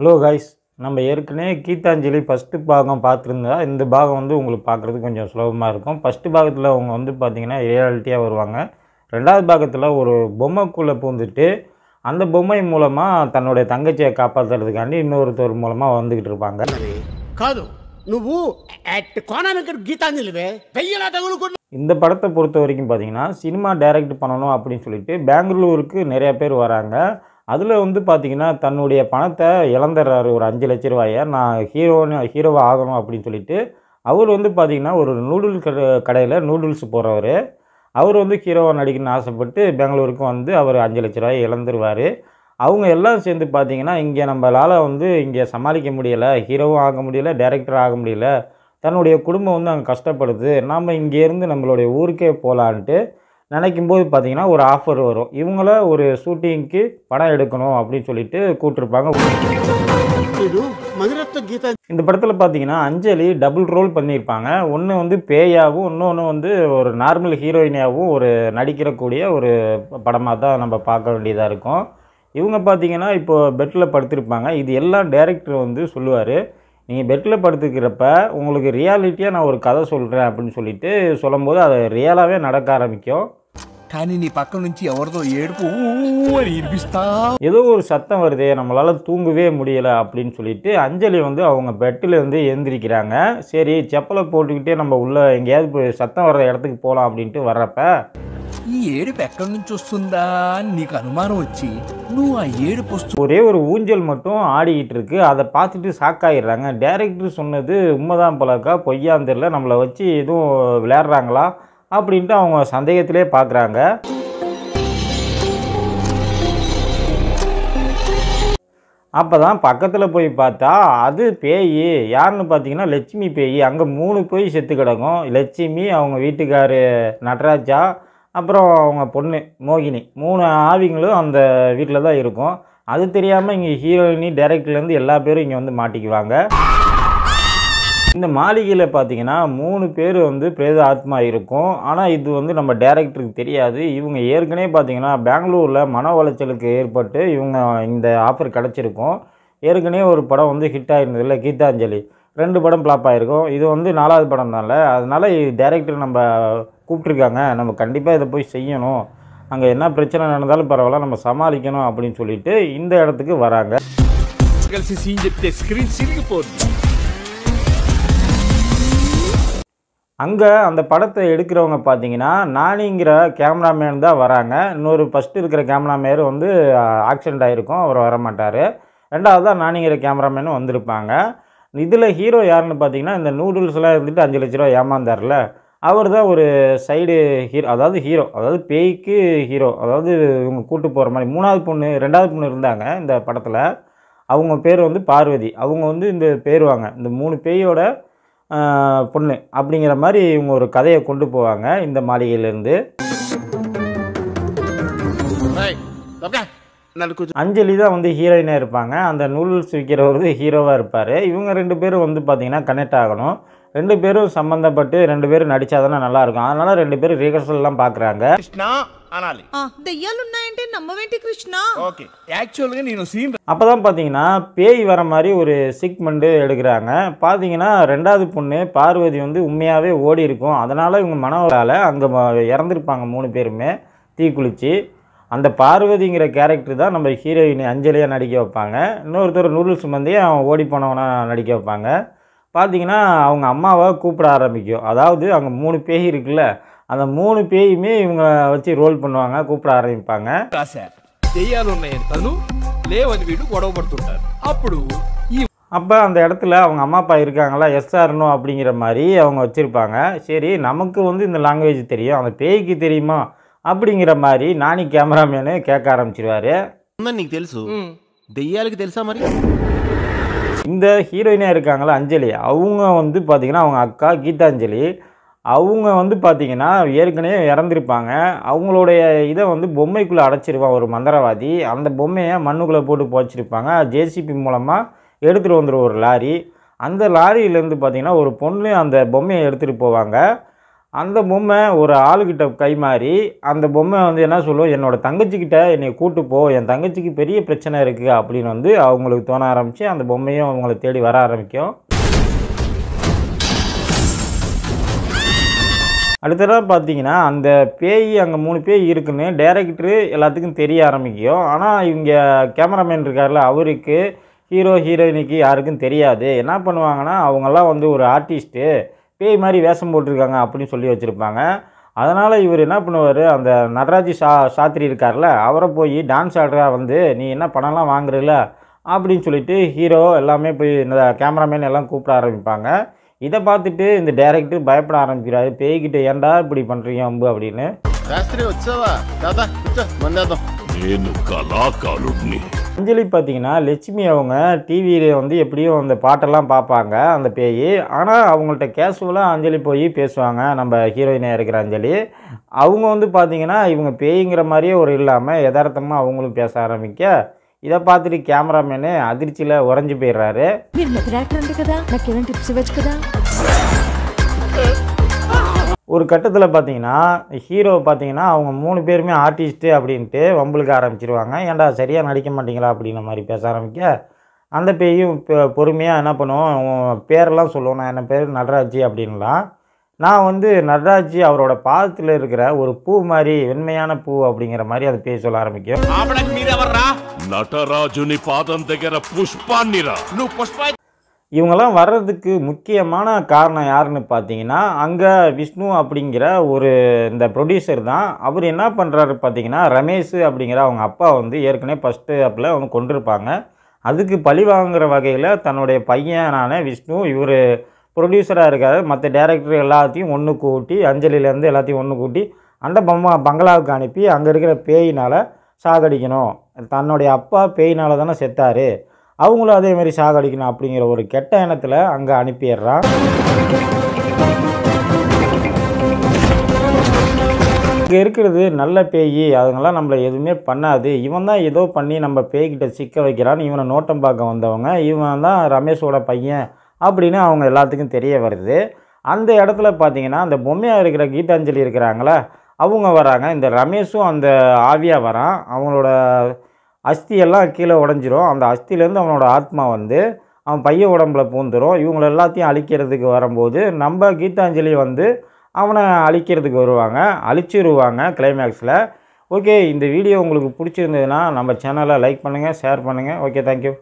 Hello guys, நம்ம ஏற்கனவே Gitanjali first பாகம் பார்த்துருந்தா இந்த பாகம் வந்து உங்களுக்கு பார்க்குறதுக்கு கொஞ்சம் சுலபமாக இருக்கும். ஃபஸ்ட்டு பாகத்தில் அவங்க வந்து பார்த்திங்கன்னா ரியாலிட்டியாக வருவாங்க. ரெண்டாவது பாகத்தில் ஒரு பொம்மைக்குள்ளே பூந்துட்டு அந்த பொம்மை மூலமாக தன்னுடைய தங்கச்சியை காப்பாற்றுறதுக்காண்டி இன்னொருத்தர் மூலமாக வந்துக்கிட்டு இருப்பாங்க. కాదు నువ్వు కోణానికి గీతాంజలివే వెయ్యలా తగులుకున్నా. இந்த படத்தை பொறுத்த வரைக்கும் பார்த்தீங்கன்னா சினிமா டைரக்ட் பண்ணணும் அப்படின்னு சொல்லிட்டு பெங்களூருக்கு நிறைய பேர் வராங்க. அதில் வந்து பார்த்திங்கன்னா தன்னுடைய பணத்தை இழந்துடுறாரு, ஒரு 5 லட்ச ரூபாயை. நான் ஹீரோவாக ஆகணும் அப்படின்னு சொல்லிட்டு அவர் வந்து பார்த்திங்கன்னா ஒரு நூடுல்ஸ் கடையில் நூடுல்ஸ் போடுறவர். அவர் வந்து ஹீரோவாக நடிக்கணும்னு ஆசைப்பட்டு பெங்களூருக்கு வந்து அவர் 5 லட்ச ரூபாயை இழந்துருவார். அவங்க எல்லாம் சேர்ந்து பார்த்திங்கன்னா இங்கே நம்மளால் வந்து இங்கே சமாளிக்க முடியலை, ஹீரோவும் ஆக முடியலை, டைரக்டர் ஆக முடியல, தன்னுடைய குடும்பம் வந்து அங்கே கஷ்டப்படுது, நாம் இங்கேருந்து நம்மளுடைய ஊருக்கே போகலான்ட்டு நினைக்கும்போது பார்த்திங்கன்னா ஒரு ஆஃபர் வரும். இவங்கள ஒரு ஷூட்டிங்க்கு படம் எடுக்கணும் அப்படின்னு சொல்லிட்டு கூப்பிட்ருப்பாங்க. இந்த படத்தில் பார்த்திங்கன்னா அஞ்சலி டபுள் ரோல் பண்ணியிருப்பாங்க. ஒன்று வந்து பேயாகவும் இன்னொன்று வந்து ஒரு நார்மல் ஹீரோயினாகவும் ஒரு நடிக்கிறக்கூடிய ஒரு படமாக தான் நம்ம பார்க்க வேண்டியதாக இருக்கும். இவங்க பார்த்திங்கன்னா இப்போது பெட்டில் படுத்திருப்பாங்க. இது எல்லாம் டைரக்டர் வந்து சொல்லுவார், நீங்கள் பெட்டில் படுத்துக்கிறப்ப உங்களுக்கு ரியாலிட்டியாக நான் ஒரு கதை சொல்கிறேன் அப்படின்னு சொல்லிட்டு சொல்லும்போது அது ரியலாகவே நடக்க ஆரம்பிக்கும். కానీ నీ పక్క నుంచి ఎవరిదో ఏడుపు అని వినిపిస్తా ஏதோ ஒரு சத்தம் வருதே, நம்மளால் தூங்கவே முடியலை அப்படின்னு சொல்லிட்டு அஞ்சலி வந்து அவங்க பெட்டிலேருந்து எழுந்திரிக்கிறாங்க. சரி செப்பலை போட்டுக்கிட்டே நம்ம உள்ளே எங்கேயாவது சத்தம் வர்ற இடத்துக்கு போகலாம் அப்படின்ட்டு வர்றப்ப ఈ ఏడుపు ఎక్కడి నుంచి వస్తుందా అని నీకు అనుమానం వచ్చి నువ్వు ఆ ఏడుపు ஒரே ஒரு ஊஞ்சல் மட்டும் ஆடிக்கிட்டு இருக்கு. அதை பார்த்துட்டு ஷாக்காயிடுறாங்க. டைரக்டர் சொன்னது உண்மைதான் போலக்கா, பொய்யான்னு தெரியல, நம்மளை வச்சு எதுவும் விளையாடுறாங்களா அப்படின்ட்டு அவங்க சந்தேகத்திலே பார்க்குறாங்க. அப்போ தான் பக்கத்தில் போய் பார்த்தா அது பேய். யாருன்னு பார்த்தீங்கன்னா லட்சுமி பேய். அங்கே 3 பேய் செத்து கிடக்கும். லட்சுமி, அவங்க வீட்டுக்காரு நடராஜா, அப்புறம் அவங்க பொண்ணு மோகினி, 3 ஆவிங்களும் அந்த வீட்டில் தான் இருக்கும். அது தெரியாமல் இங்கே ஹீரோயினி டைரக்டர்லேருந்து எல்லா பேரும் இங்கே வந்து மாட்டிக்குவாங்க. இந்த மாளிகையில் பார்த்தீங்கன்னா 3 பேர் வந்து பிரேத ஆத்மா இருக்கும். ஆனால் இது வந்து நம்ம டைரக்டருக்கு தெரியாது. இவங்க ஏற்கனவே பார்த்தீங்கன்னா பெங்களூரில் மன உளைச்சலுக்கு ஏற்பட்டு இவங்க இந்த ஆஃபர் கிடச்சிருக்கும். ஏற்கனவே ஒரு படம் வந்து ஹிட் ஆகிருந்ததில்ல, கீதாஞ்சலி, 2 படம் ஃப்ளாப் ஆகிருக்கும். இது வந்து 4வது படம் தான்ல, அதனால் டைரக்டர் நம்ம கூப்பிட்ருக்காங்க, நம்ம கண்டிப்பாக இதை போய் செய்யணும், அங்கே என்ன பிரச்சனை நடந்தாலும் பரவாயில்ல, நம்ம சமாளிக்கணும் அப்படின்னு சொல்லிட்டு இந்த இடத்துக்கு வராங்க. కలిసి సీన్ చెప్తే స్క్రీన్ సిరిగిపోద్ది. அங்கே அந்த படத்தை எடுக்கிறவங்க பார்த்தீங்கன்னா நானிங்கிற கேமராமேன் தான் வராங்க. இன்னொரு ஃபஸ்ட்டு இருக்கிற கேமராமேன் வந்து ஆக்சிடெண்ட் ஆகிருக்கும், அவர் வரமாட்டார். ரெண்டாவது தான் நானிங்கிற கேமராமேனும் வந்திருப்பாங்க. இதில் ஹீரோ யாருன்னு பார்த்தீங்கன்னா இந்த நூடுல்ஸ்லாம் இருந்துட்டு 5 லட்ச ரூபா ஏமாந்தார்ல, அவர் தான் ஒரு சைடு ஹீரோ, அதாவது பேய்க்கு ஹீரோ. அதாவது இவங்க கூட்டு போகிற மாதிரி 3வது பொண்ணு 2வது பொண்ணு இருந்தாங்க இந்த படத்தில். அவங்க பேர் வந்து பார்வதி. அவங்க வந்து இந்த பேருவாங்க இந்த 3 பேயோட பொண்ணு அப்படிங்கிற மாதிரி இவங்க ஒரு கதையை கொண்டு போவாங்க இந்த மாளிகையிலேருந்து. அஞ்சலி தான் வந்து ஹீரோயினாக இருப்பாங்க. அந்த நூடுல்ஸ் விற்கிறவர் ஹீரோவாக இருப்பார். இவங்க 2 பேரும் வந்து பார்த்திங்கன்னா கனெக்ட் ஆகணும். 2 பேரும் சம்மந்தப்பட்டு 2 பேரும் நடித்தா தானே நல்லாயிருக்கும். அதனால் 2 பேரும் ரிஹர்சல்லாம் பார்க்குறாங்க. కృష్ణ అనాలి. దెయ్యాలున్నాయంటే నమ్మవేంటి కృష్ణ? ఓకే, యాక్చువల్గా నేను సీన్ அப்போ தான் பார்த்தீங்கன்னா பேய் வர மாதிரி ஒரு சிக்மெண்ட்டு எடுக்கிறாங்க. பார்த்தீங்கன்னா 2வது பொண்ணு பார்வதி வந்து உண்மையாகவே ஓடி இருக்கும். அதனால் இவங்க மனவரால் அங்கே இறந்துருப்பாங்க 3 பேருமே தீக்குளிச்சு. அந்த பார்வதிங்கிற கேரக்டர் தான் நம்ம ஹீரோயினி அஞ்சலியாக நடிக்க வைப்பாங்க. இன்னொருத்தர் நூடுல்ஸ் வந்து அவன் ஓடி போனவனாக நடிக்க வைப்பாங்க. பார்த்தீங்கன்னா அவங்க அம்மாவை கூப்பிட ஆரம்பிக்கும். அதாவது அங்கே 3 பேய் இருக்குல்ல, அந்த 3 பேயுமே இவங்க வச்சு ரோல் பண்ணுவாங்க, கூப்பிட ஆரம்பிப்பாங்க. రాశారు దెయ్యాలు ఉన్నాయని తను లేవని వీడు గొడవ పడుతుంటారు. అప్పుడు ఈ அப்போ அந்த இடத்துல அவங்க அம்மா அப்பா இருக்காங்களா, எஸ்ஆர்னோ அப்படிங்கிற மாதிரி அவங்க வச்சுருப்பாங்க. சரி நமக்கு வந்து இந்த லாங்குவேஜ் தெரியும், அந்த பேய்க்கு தெரியுமா அப்படிங்கிற மாதிரி நானி கேமராமேனு கேட்க ஆரம்பிச்சிருவார். నీకు తెలుసు దెయ్యాలకి తెలుసా మరి? இந்த ஹீரோயினாக இருக்காங்களா அஞ்சலி, அவங்க வந்து பார்த்திங்கன்னா அவங்க அக்கா கீதாஞ்சலி, அவங்க வந்து பார்த்திங்கன்னா ஏற்கனவே இறந்துருப்பாங்க. அவங்களுடைய இதை வந்து பொம்மைக்குள்ளே அடைச்சிருப்பான் ஒரு மந்திரவாதி. அந்த பொம்மையை மண்ணுக்குள்ளே போட்டு போச்சிருப்பாங்க. ஜேசிபி மூலமாக எடுத்துகிட்டு வந்துடும் ஒரு லாரி. அந்த லாரியிலேருந்து பார்த்திங்கன்னா ஒரு பொண்ணு அந்த பொம்மையை எடுத்துகிட்டு போவாங்க. அந்த பொம்மை ஒரு ஆளுக்கிட்ட கை மாறி அந்த பொம்மை வந்து என்ன சொல்லும், என்னோடய தங்கச்சிக்கிட்ட என்னை கூட்டு போ, என் தங்கச்சிக்கு பெரிய பிரச்சனை இருக்குது அப்படின்னு வந்து அவங்களுக்கு தோண ஆரம்பித்து அந்த பொம்மையும் அவங்கள தேடி வர ஆரம்பிக்கும். அடுத்ததாக பார்த்தீங்கன்னா அந்த பேய் அங்கே 3 பேய் இருக்குன்னு டைரக்டரு எல்லாத்துக்கும் தெரிய ஆரம்பிக்கும். ஆனால் இவங்க கேமராமேன் இருக்கார்ல, அவருக்கு ஹீரோ ஹீரோயினிக்கு யாருக்கும் தெரியாது. என்ன பண்ணுவாங்கன்னா அவங்கெல்லாம் வந்து ஒரு ஆர்டிஸ்ட்டு பேய் மாதிரி வேஷம் போட்டிருக்காங்க அப்படின்னு சொல்லி வச்சுருப்பாங்க. அதனால் இவர் என்ன பண்ணுவார், அந்த நடராஜி சாத்திரி இருக்கார்ல, அவரை போய் டான்ஸ் ஆடுறா வந்து நீ என்ன பணம்லாம் வாங்குறல அப்படின்னு சொல்லிட்டு ஹீரோ எல்லாமே போய் இந்த கேமராமேன் எல்லாம் கூப்பிட ஆரம்பிப்பாங்க. இதை பார்த்துட்டு இந்த டைரக்டர் பயப்பட ஆரம்பிக்கிறாரு, பேய்கிட்ட ஏன்டா இப்படி பண்ணுறீங்க அம்பு அப்படின்னு. శాస్త్రి వచ్చావా తాత కూర్చో మందేద్దాం నేను కళాకారుడిని அஞ்சலி பார்த்தீங்கன்னா லட்சுமி அவங்க டிவியில் வந்து எப்படியும் அந்த பாட்டெல்லாம் பார்ப்பாங்க அந்த பேய். ஆனால் அவங்கள்ட்ட கேஷுவலாக அஞ்சலி போய் பேசுவாங்க, நம்ம ஹீரோயினாக இருக்கிற அஞ்சலி. அவங்க வந்து பார்த்தீங்கன்னா இவங்க பேய்ங்கிற மாதிரியே ஒரு இல்லாமல் யதார்த்தமாக அவங்களும் பேச ஆரம்பிக்க இதை பார்த்துட்டு கேமராமேனு அதிர்ச்சியில் உறைஞ்சி போயிடுறாரு. మీరు మెథడ్ యాక్టర్ అంటే కదా, నాకేమైనా టిప్స్ ఇవ్వచ్చు కదా. ஒரு கட்டத்தில் பார்த்தீங்கன்னா ஹீரோ பார்த்தீங்கன்னா அவங்க 3 பேருமே ஆர்டிஸ்ட்டு அப்படின்ட்டு வம்புலுக்கு ஆரம்பிச்சிருவாங்க. ஏன்டா சரியாக நடிக்க மாட்டீங்களா அப்படின்ற மாதிரி பேச ஆரம்பிக்க அந்த பேயும் பொறுமையாக என்ன பண்ணுவோம், பேரெல்லாம் சொல்லுவோம், நான் என்ன பேர் நடராஜி அப்படின்லாம். நான் வந்து நடராஜி அவரோட பாதத்தில் இருக்கிற ஒரு பூ மாதிரி வெண்மையான பூ அப்படிங்கிற மாதிரி அது பேச சொல்ல ஆரம்பிக்கும். ఆపడానికి మీరెవర్రా? నటరాజుని పాదం దగ్గర పుష్పాన్నిరా నువ్వు పుష్ప இவங்கெல்லாம் வர்றதுக்கு முக்கியமான காரணம் யாருன்னு பார்த்தீங்கன்னா அங்கே விஷ்ணு அப்படிங்கிற ஒரு இந்த ப்ரொடியூசர் தான். அவர் என்ன பண்ணுறாரு பார்த்தீங்கன்னா, ரமேஷ் அப்படிங்கிற அவங்க அப்பா வந்து ஏற்கனவே ஃபஸ்ட்டு அப்பில் அவங்க கொண்டிருப்பாங்க. அதுக்கு பழி வாங்குகிற வகையில் தன்னுடைய பையனான விஷ்ணு இவர் ப்ரொடியூசராக இருக்கார். மற்ற டேரக்டர் எல்லாத்தையும் ஒன்று கூட்டி, அஞ்சலிலேருந்து எல்லாத்தையும் ஒன்று கூட்டி அந்த பங்களாவுக்கு அனுப்பி அங்கே இருக்கிற பேயினால் சாகடிக்கணும். தன்னுடைய அப்பா பேயினால் தானே செத்தார், அவங்களும் அதே மாதிரி சாகடிக்கணும் அப்படிங்கிற ஒரு கெட்ட எண்ணத்தில் அங்கே அனுப்பிடுறான். இங்கே இருக்கிறது நல்ல பேய், அதுங்கெல்லாம் நம்மளை எதுவுமே பண்ணாது, இவன் தான் ஏதோ பண்ணி நம்ம பேய்கிட்ட சிக்க வைக்கிறான்னு இவனை நோட்டம் பார்க்க வந்தவங்க, இவன் தான் ரமேஷோட பையன் அப்படின்னு அவங்க எல்லாத்துக்கும் தெரிய வருது. அந்த இடத்துல பார்த்தீங்கன்னா அந்த பொம்மையாக இருக்கிற கீதாஞ்சலி இருக்கிறாங்களே அவங்க வராங்க. இந்த ரமேஷும் அந்த ஆவியாக வரான். அவங்களோட அஸ்தியெல்லாம் கீழே உடஞ்சிரும். அந்த அஸ்தியிலேருந்து அவனோட ஆத்மா வந்து அவன் பையன் உடம்புல பூந்துடும். இவங்களை எல்லாத்தையும் அழிக்கிறதுக்கு வரும்போது நம்ம கீதாஞ்சலி வந்து அவனை அழிக்கிறதுக்கு வருவாங்க, அழிச்சிருவாங்க கிளைமேக்ஸில். ஓகே, இந்த வீடியோ உங்களுக்கு பிடிச்சிருந்ததுன்னா நம்ம சேனலை லைக் பண்ணுங்கள், ஷேர் பண்ணுங்கள். Okay, thank you.